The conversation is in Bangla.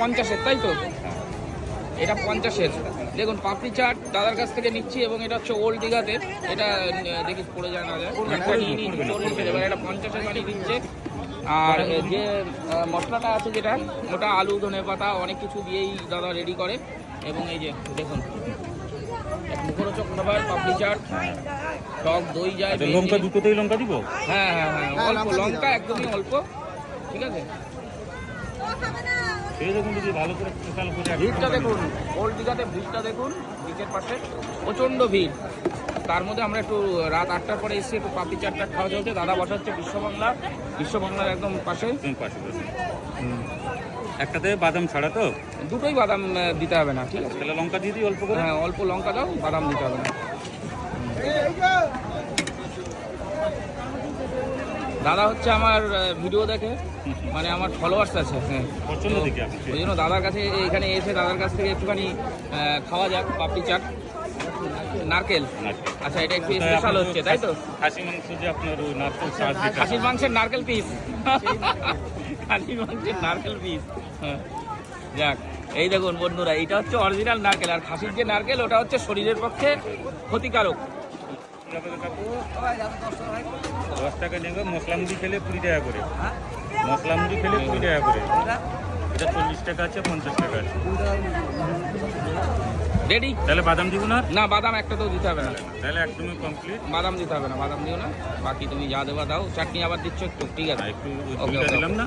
50-এর, তাই তো? এটা 50-এর। দেখুন পাপড়ি চাট দাদার কাছ থেকে নিচ্ছি এবং এটা হচ্ছে ওল্ড দীঘাতে। এটা দেখি পড়ে যায় না যায়, একটা নিয়ে নিই 40-এর। এবার এটা 50-এর বানিয়ে দিচ্ছে। আর যে মশলাটা আছে যেটা, ওটা আলু ধনে পাতা অনেক কিছু দিয়েই দাদা রেডি করে। এবং এই যে দেখুন এক মুখরোচক খাবার পাপড়ি চাট, টক দই যায়। লঙ্কা দুটোতেই লঙ্কা দিব? হ্যাঁ হ্যাঁ হ্যাঁ, অল্প লঙ্কা, একদমই অল্প, ঠিক আছে? ভালো করে ভিড়টা দেখুন, ওল্ড দীঘাতে ভিড়টা দেখুন, বিচের পাশে প্রচণ্ড ভিড়। তার মধ্যে আমরা একটু রাত 8টার পরে এসে একটু পাপড়ি চাটটা খাওয়া চলছে। দাদা বসা হচ্ছে বিশ্ববাংলার একদম পাশে। একটাতে বাদাম ছাড়া তো? দুটোই বাদাম দিতে হবে না, ঠিক আছে? তাহলে লঙ্কা দিয়ে দিই অল্প করে? হ্যাঁ অল্প লঙ্কা দাও, বাদাম দিতে হবে না। দাদা হচ্ছে আমার ভিডিও দেখে, মানে আমার ফলোয়ার্স আছে। হ্যাঁ, ওই জন্য দাদার কাছে এখানে এসে দাদার কাছ থেকে একটুখানি খাওয়া যাক পাপড়ি চাট। নারকেল, আচ্ছা এটা একটু স্পেশাল হচ্ছে, তাই তো? খাসি মাংস যে আপনার খাসির মাংসের নারকেল পিস, খাসির মাংসের নারকেল পিস। হ্যাঁ যাক, এই দেখুন বন্ধুরা, এটা হচ্ছে অরিজিনাল নারকেল। আর খাসির যে নারকেল ওটা হচ্ছে শরীরের পক্ষে ক্ষতিকারক। 10 টাকা নেবে, মশলা মুড়ি খেলে 20 টাকা করে। মশলা মুড়ি খেলে 20 টাকা করে। এটা 40 টাকা আছে, 50 টাকা আছে। রেডি? তাহলে বাদাম দিব না? না, বাদাম একটা তো দিতে হবে না। তাহলে একদমই কমপ্লিট, বাদাম দিতে হবে না, বাদাম দিও না। বাকি তুমি যা দেবা দাও। চাটনি আবার দিচ্ছ একটু, ঠিক আছে? একটু দিলাম না।